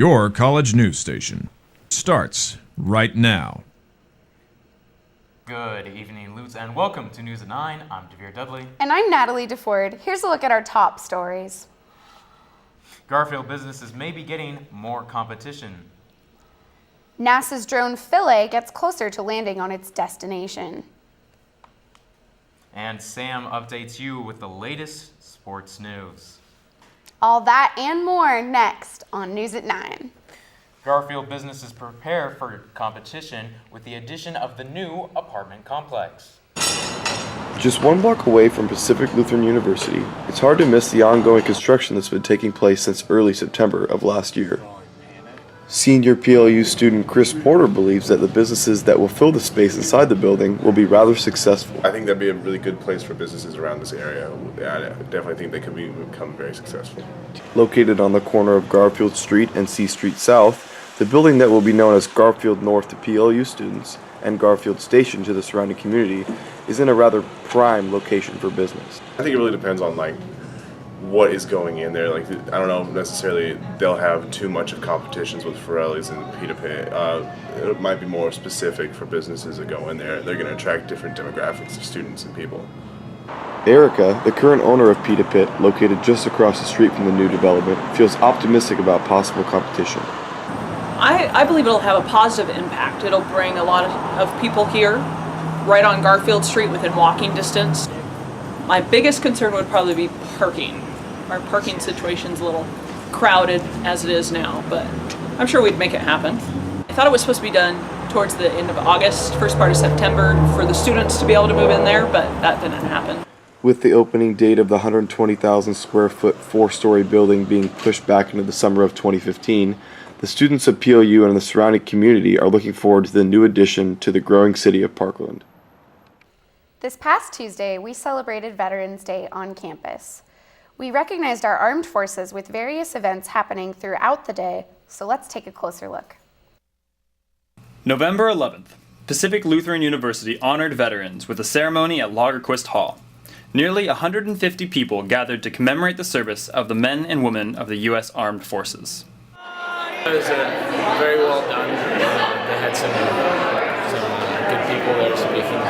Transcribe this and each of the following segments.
Your college news station starts right now. Good evening, Lutz, and welcome to News at 9. I'm DeVere Dudley. And I'm Natalie DeFord. Here's a look at our top stories. Garfield businesses may be getting more competition. NASA's drone Philae gets closer to landing on its destination. And Sam updates you with the latest sports news. All that and more next on News at 9. Garfield businesses prepare for competition with the addition of the new apartment complex. Just one block away from Pacific Lutheran University, it's hard to miss the ongoing construction that's been taking place since early September of last year. Senior PLU student Chris Porter believes that the businesses that will fill the space inside the building will be rather successful. I think that'd be a really good place for businesses around this area. I definitely think they could become very successful. Located on the corner of Garfield Street and C Street South, the building that will be known as Garfield North to PLU students and Garfield Station to the surrounding community is in a rather prime location for business. I think it really depends on what is going in there. I don't know necessarily they'll have too much of competitions with Forelli's and Pita Pit. It might be more specific for businesses that go in there. They're going to attract different demographics of students and people. Erica, the current owner of Pita Pit, located just across the street from the new development, feels optimistic about possible competition. I believe it'll have a positive impact. It'll bring a lot of people here, right on Garfield Street within walking distance. My biggest concern would probably be parking. Our parking situation's a little crowded as it is now, but I'm sure we'd make it happen. I thought it was supposed to be done towards the end of August, first part of September, for the students to be able to move in there, but that didn't happen. With the opening date of the 120,000 square foot four-story building being pushed back into the summer of 2015, the students of PLU and the surrounding community are looking forward to the new addition to the growing city of Parkland. This past Tuesday, we celebrated Veterans Day on campus. We recognized our armed forces with various events happening throughout the day, so let's take a closer look. November 11th, Pacific Lutheran University honored veterans with a ceremony at Lagerquist Hall. Nearly 150 people gathered to commemorate the service of the men and women of the U.S. Armed Forces. It was very well done. They had some good people there speaking.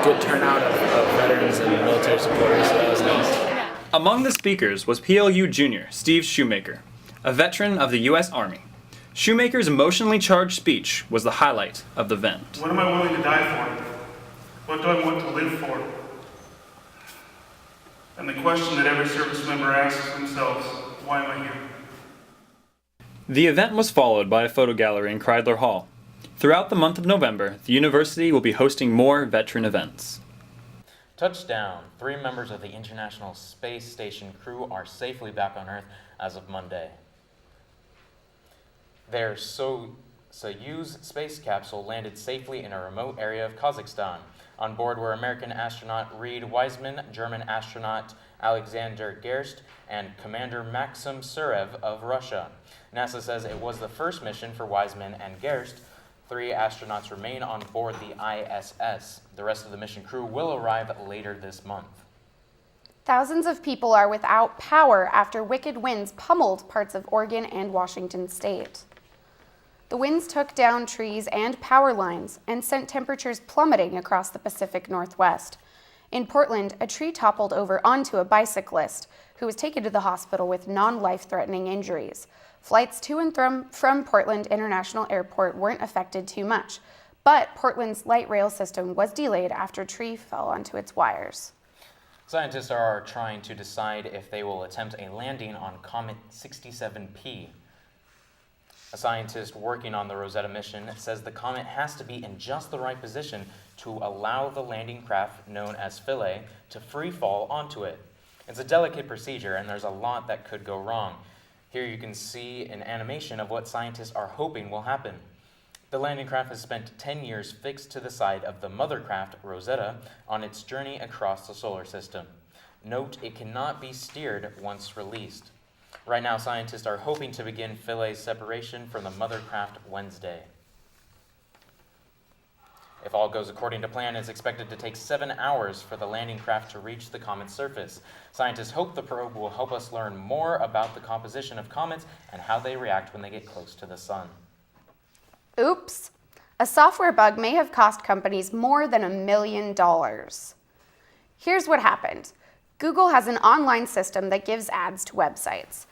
Good turnout of veterans and military supporters, so that was nice. Among the speakers was PLU Junior Steve Shoemaker, a veteran of the U.S. Army. Shoemaker's emotionally charged speech was the highlight of the event. What am I willing to die for? What do I want to live for? And the question that every service member asks themselves, why am I here? The event was followed by a photo gallery in Kreidler Hall. Throughout the month of November, the university will be hosting more veteran events. Touchdown. 3 members of the International Space Station crew are safely back on Earth as of Monday. Their Soyuz space capsule landed safely in a remote area of Kazakhstan. On board were American astronaut Reed Wiseman, German astronaut Alexander Gerst, and Commander Maxim Surev of Russia. NASA says it was the first mission for Wiseman and Gerst. 3 astronauts remain on board the ISS. The rest of the mission crew will arrive later this month. Thousands of people are without power after wicked winds pummeled parts of Oregon and Washington state. The winds took down trees and power lines and sent temperatures plummeting across the Pacific Northwest. In Portland, a tree toppled over onto a bicyclist who was taken to the hospital with non-life-threatening injuries. Flights to and from Portland International Airport weren't affected too much, but Portland's light rail system was delayed after a tree fell onto its wires. Scientists are trying to decide if they will attempt a landing on Comet 67P. A scientist working on the Rosetta mission says the comet has to be in just the right position to allow the landing craft, known as Philae, to free fall onto it. It's a delicate procedure, and there's a lot that could go wrong. Here you can see an animation of what scientists are hoping will happen. The landing craft has spent 10 years fixed to the side of the mother craft, Rosetta, on its journey across the solar system. Note, it cannot be steered once released. Right now, scientists are hoping to begin Philae's separation from the mother craft Wednesday. If all goes according to plan, it's expected to take 7 hours for the landing craft to reach the comet's surface. Scientists hope the probe will help us learn more about the composition of comets and how they react when they get close to the sun. Oops. A software bug may have cost companies more than $1 million. Here's what happened. Google has an online system that gives ads to websites.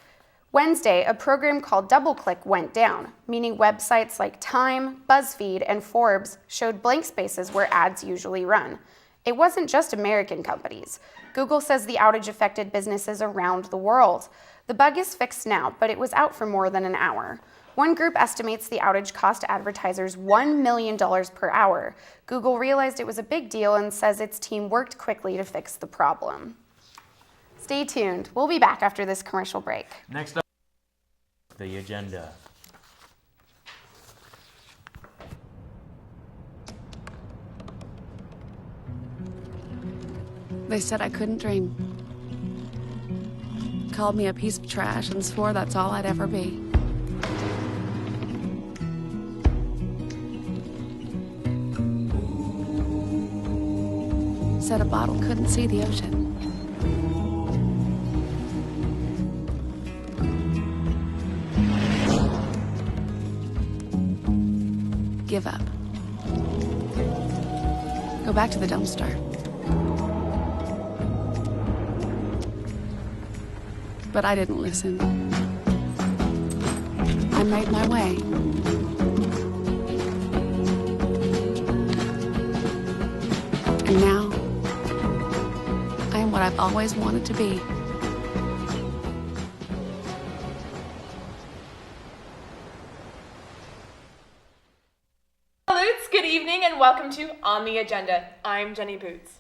Wednesday, a program called DoubleClick went down, meaning websites like Time, BuzzFeed, and Forbes showed blank spaces where ads usually run. It wasn't just American companies. Google says the outage affected businesses around the world. The bug is fixed now, but it was out for more than an hour. One group estimates the outage cost advertisers $1 million per hour. Google realized it was a big deal and says its team worked quickly to fix the problem. Stay tuned. We'll be back after this commercial break. Next up, the agenda. They said I couldn't dream. Called me a piece of trash and swore that's all I'd ever be. Said a bottle couldn't see the ocean. Give up. Go back to the dumpster. But I didn't listen. I made my way. And now, I am what I've always wanted to be. Good evening and welcome to On the Agenda. I'm Jenny Boots.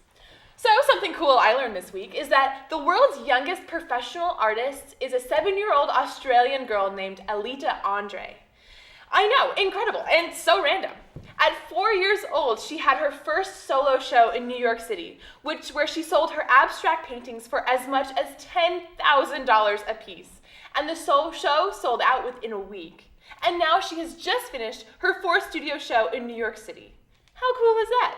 So something cool I learned this week is that the world's youngest professional artist is a 7-year-old Australian girl named Alita Andre. I know, incredible and so random. At 4 years old, she had her first solo show in New York City, where she sold her abstract paintings for as much as $10,000 a piece. And the solo show sold out within a week. And now she has just finished her 4th studio show in New York City. How cool is that?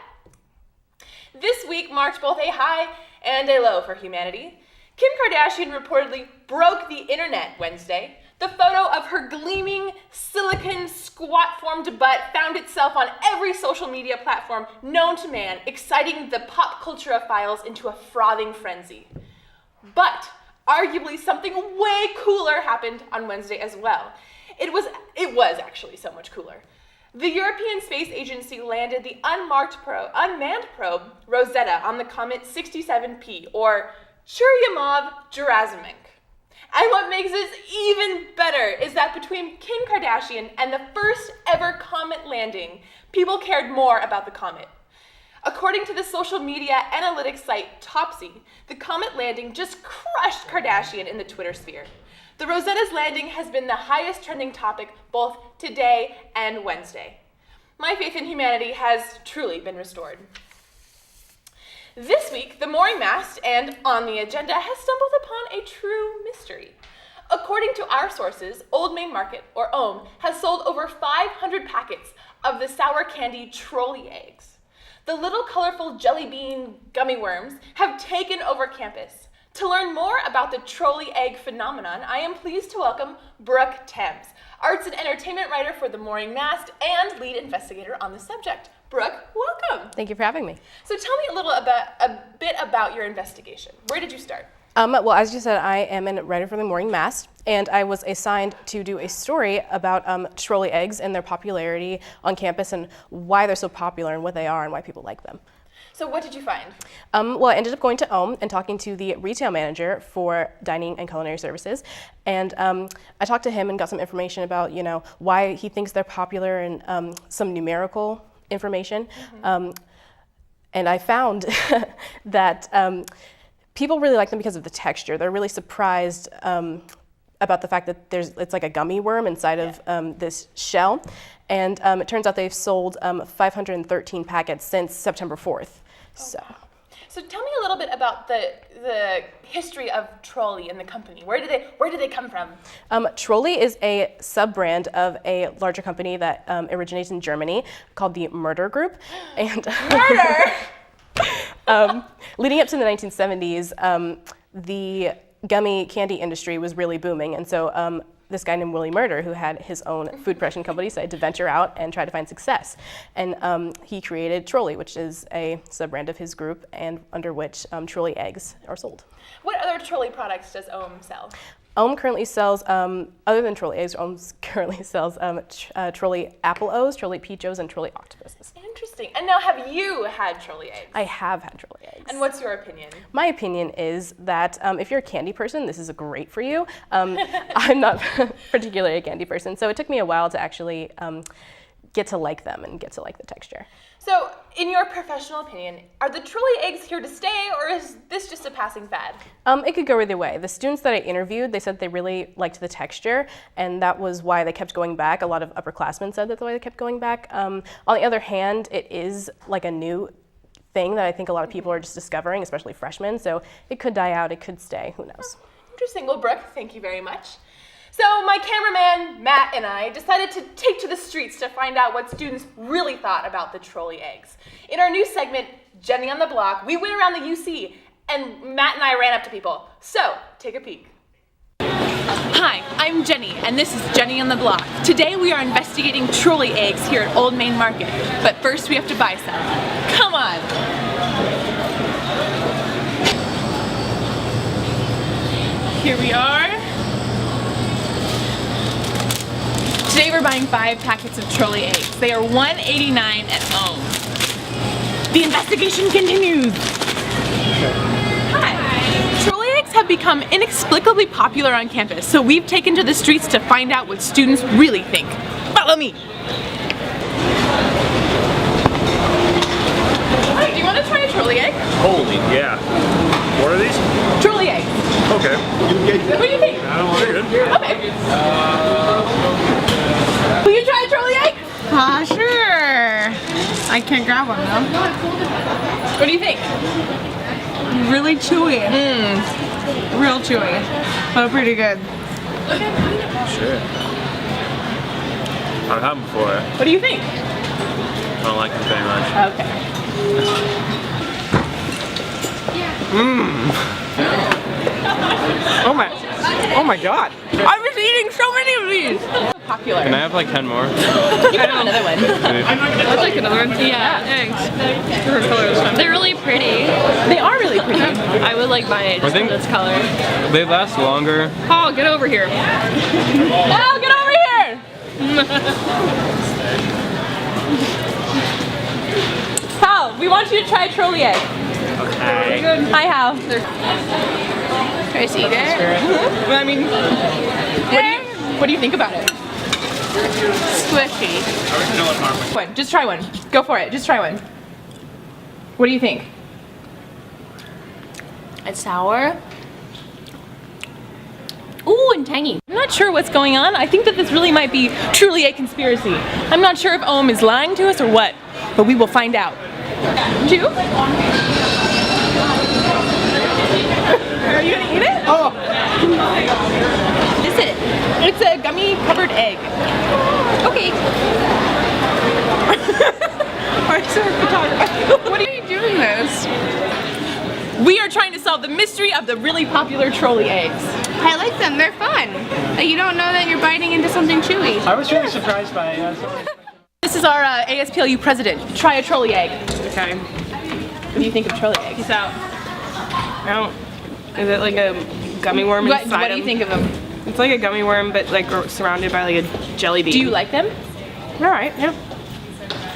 This week marked both a high and a low for humanity. Kim Kardashian reportedly broke the internet Wednesday. The photo of her gleaming, silicon, squat-formed butt found itself on every social media platform known to man, exciting the pop culture-ophiles into a frothing frenzy. But arguably something way cooler happened on Wednesday as well. It was actually so much cooler. The European Space Agency landed the unmanned probe Rosetta on the comet 67P, or Churyumov-Gerasimenko. And what makes this even better is that between Kim Kardashian and the first ever comet landing, people cared more about the comet. According to the social media analytics site Topsy, the comet landing just crushed Kardashian in the Twitter sphere. The Rosetta's landing has been the highest trending topic both today and Wednesday. My faith in humanity has truly been restored. This week, the mooring mast and On the Agenda has stumbled upon a true mystery. According to our sources, Old Main Market, or OHM, has sold over 500 packets of the sour candy trolley eggs. The little colorful jelly bean gummy worms have taken over campus. To learn more about the trolley egg phenomenon, I am pleased to welcome Brooke Thames, arts and entertainment writer for The Mooring Mast and lead investigator on the subject. Brooke, welcome. Thank you for having me. So tell me a bit about your investigation. Where did you start? Well, as you said, I am a writer for The Mooring Mast, and I was assigned to do a story about trolley eggs and their popularity on campus and why they're so popular and what they are and why people like them. So what did you find? Well, I ended up going to OHM and talking to the retail manager for dining and culinary services. And I talked to him and got some information about, why he thinks they're popular and some numerical information. Mm-hmm. And I found that people really like them because of the texture. They're really surprised about the fact that it's like a gummy worm inside of this shell. And it turns out they've sold 513 packets since September 4th. So So tell me a little bit about the history of Trolley and the company. Where did they come from? Trolley is a sub-brand of a larger company that originates in Germany called the Murder Group. And Murder! Leading up to the 1970s, the gummy candy industry was really booming, and so this guy named Willie Murder, who had his own food production company, decided to venture out and try to find success. And he created Trolley, which is a sub-brand of his group, and under which Trolley eggs are sold. What other Trolley products does Ohm sell? Ohm currently sells, other than Trolley eggs, Ohm currently sells Trolley apple O's, Trolley peach O's, and Trolley octopuses. Interesting. And now, have you had Trolley eggs? I have had Trolley eggs. And what's your opinion? My opinion is that if you're a candy person, this is great for you. I'm not particularly a candy person, so it took me a while to actually get to like them and get to like the texture. So, in your professional opinion, are the Trolley eggs here to stay, or is this just a passing fad? It could go either way. The students that I interviewed, they said they really liked the texture, and that was why they kept going back. A lot of upperclassmen said that's why they kept going back. On the other hand, it is like a new thing that I think a lot of people are just discovering, especially freshmen, so it could die out, it could stay, who knows. Interesting. Well, Brooke, thank you very much. So my cameraman, Matt, and I decided to take to the streets to find out what students really thought about the Trolley eggs. In our new segment, Jenny on the Block, we went around the UC, and Matt and I ran up to people. So, take a peek. Hi, I'm Jenny, and this is Jenny on the Block. Today we are investigating Trolley eggs here at Old Main Market, but first we have to buy some. Come on! Here we are. Today we're buying 5 packets of Trolley eggs. They are $1.89 at Ohm. The investigation continues. Hi. Trolley eggs have become inexplicably popular on campus, so we've taken to the streets to find out what students really think. Follow me. Hi, do you want to try a Trolley egg? Holy, yeah. What are these? Trolley eggs. Okay. What do you think? I don't want it. Okay. Will you try a Trolley egg? Sure. I can't grab one though. What do you think? Really chewy. Real chewy. But pretty good. Sure. I've had them before. What do you think? I don't like them very much. Okay. Oh my god. I was eating so many of these. Popular. Can I have like 10 more? You can have another one. I'd like another one. Yeah, eggs. Different colors. They're really pretty. They are really pretty. I would like buy it just for this color. They last longer. Paul, get over here. Al, get over here! Hal, we want you to try a Trolley egg. Okay. Hi, Hal. Try to eat it. I mean, what do you think about it? Squishy. One, just try one. Go for it. Just try one. What do you think? It's sour. Ooh, and tangy. I'm not sure what's going on. I think that this really might be truly a conspiracy. I'm not sure if Ohm is lying to us or what, but we will find out. 2? Are you gonna eat it? Oh. Is it? It's a gummy covered egg. Okay. What are you doing this? We are trying to solve the mystery of the really popular Trolley eggs. I like them. They're fun. You don't know that you're biting into something chewy. I was really surprised by it. This is our ASPLU president. Try a Trolley egg. Okay. What do you think of Trolley eggs? Peace out. I don't. Is it like a gummy worm What inside do you think of them? It's like a gummy worm, but like surrounded by like a jelly bean. Do you like them? All right. Yeah.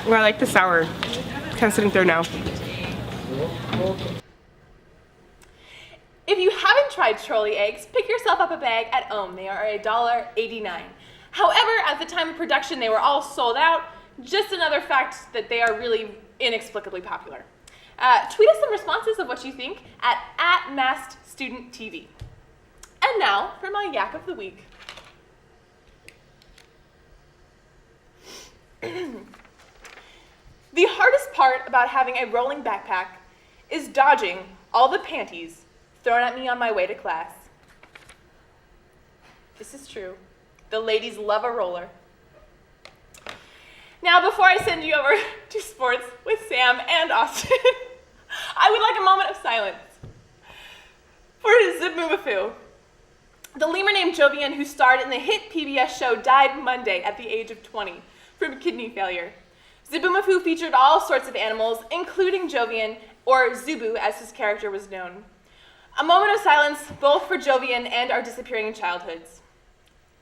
Well, I like the sour. Kind of sitting through now. If you haven't tried Trolley eggs, pick yourself up a bag at Ohm. They are $1.89. However, at the time of production, they were all sold out. Just another fact that they are really inexplicably popular. Tweet us some responses of what you think at @MassedStudentTV. And now for my yak of the week. The hardest part about having a rolling backpack is dodging all the panties thrown at me on my way to class. This is true. The ladies love a roller. Now, before I send you over to sports with Sam and Austin, I would like a moment of silence for Zibmumafu. The lemur named Jovian, who starred in the hit PBS show, died Monday at the age of 20 from kidney failure. Zibmumafu featured all sorts of animals, including Jovian, or Zubu as his character was known. A moment of silence both for Jovian and our disappearing childhoods.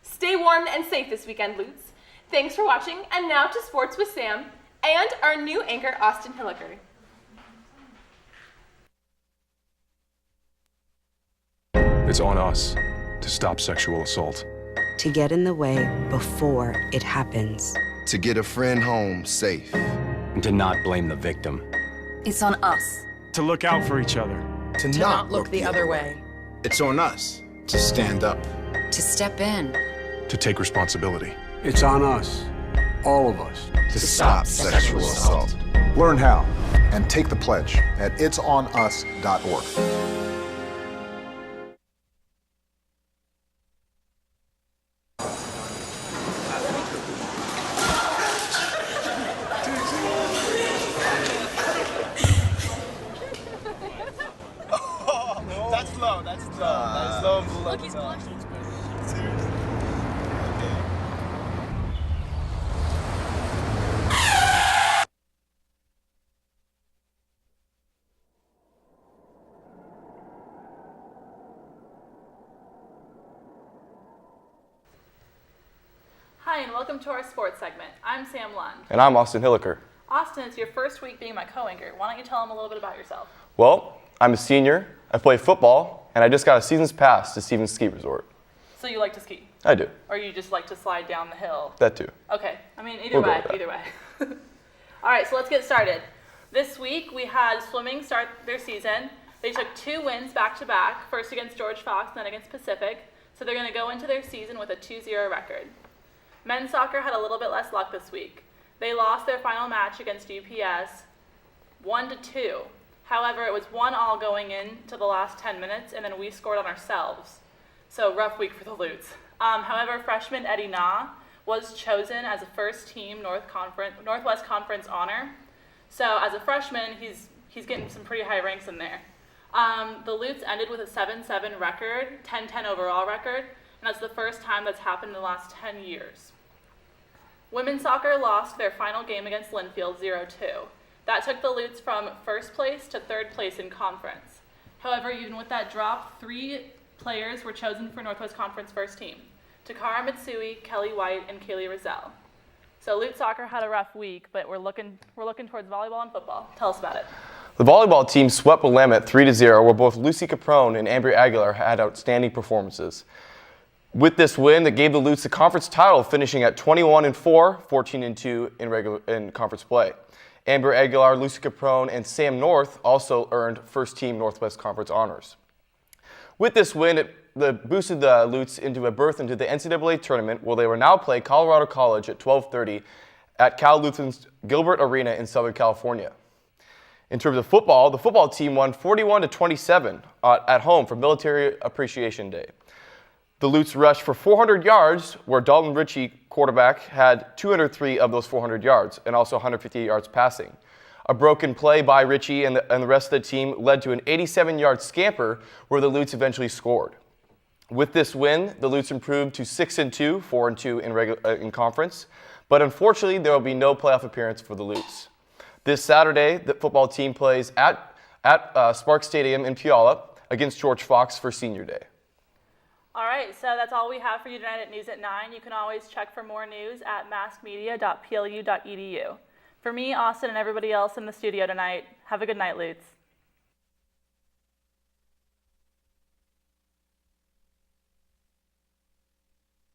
Stay warm and safe this weekend, Lutz. Thanks for watching, and now to sports with Sam and our new anchor, Austin Hilliker. It's on us to stop sexual assault. To get in the way before it happens. To get a friend home safe. And to not blame the victim. It's on us. To look out for each other. To not look the other way. It's on us to stand up. To step in. To take responsibility. It's on us, all of us, to stop sexual assault. Learn how and take the pledge at itsonus.org. That's low. That's low. Look, he's blushing. Seriously. Hi, and welcome to our sports segment. I'm Sam Lund. And I'm Austin Hilliker. Austin, it's your first week being my co-anchor. Why don't you tell them a little bit about yourself? Well, I'm a senior, I play football, and I just got a season's pass to Stevens Ski Resort. So you like to ski? I do. Or you just like to slide down the hill? That too. Okay, I mean, We'll go with that. either way. All right, so let's get started. This week we had swimming start their season. They took 2 wins back-to-back, first against George Fox and then against Pacific. So they're going to go into their season with a 2-0 record. Men's soccer had a little bit less luck this week. They lost their final match against UPS 1-2. However, it was 1-1 going into the last 10 minutes, and then we scored on ourselves. So rough week for the Lutes. However, freshman Eddie Na was chosen as a first-team Northwest Conference honor. So as a freshman, he's getting some pretty high ranks in there. The Lutes ended with a 7-7 record, 10-10 overall record, and that's the first time that's happened in the last 10 years. Women's soccer lost their final game against Linfield 0-2. That took the Lutes from first place to third place in conference. However, even with that drop, 3 players were chosen for Northwest Conference first team: Takara Mitsui, Kelly White, and Kaylee Rozelle. So Lute soccer had a rough week, but we're looking towards volleyball and football. Tell us about it. The volleyball team swept Willamette 3-0, where both Lucy Caprone and Amber Aguilar had outstanding performances. With this win, that gave the Lutes the conference title, finishing at 21-4, 14-2 in conference play. Amber Aguilar, Lucy Caprone, and Sam North also earned first-team Northwest Conference honors. With this win, it boosted the Lutes into a berth into the NCAA tournament, where they will now play Colorado College at 12:30 at Cal Lutheran's Gilbert Arena in Southern California. In terms of football, the football team won 41-27 at home for Military Appreciation Day. The Lutes rushed for 400 yards, where Dalton Ritchie, quarterback, had 203 of those 400 yards, and also 158 yards passing. A broken play by Ritchie and the rest of the team led to an 87-yard scamper, where the Lutes eventually scored. With this win, the Lutes improved to 6-2, 4-2 in conference, but unfortunately, there will be no playoff appearance for the Lutes. This Saturday, the football team plays at Sparks Stadium in Puyallup against George Fox for Senior Day. All right, so that's all we have for you tonight at News at 9. You can always check for more news at massmedia.plu.edu. For me, Austin, and everybody else in the studio tonight, have a good night, Lutes.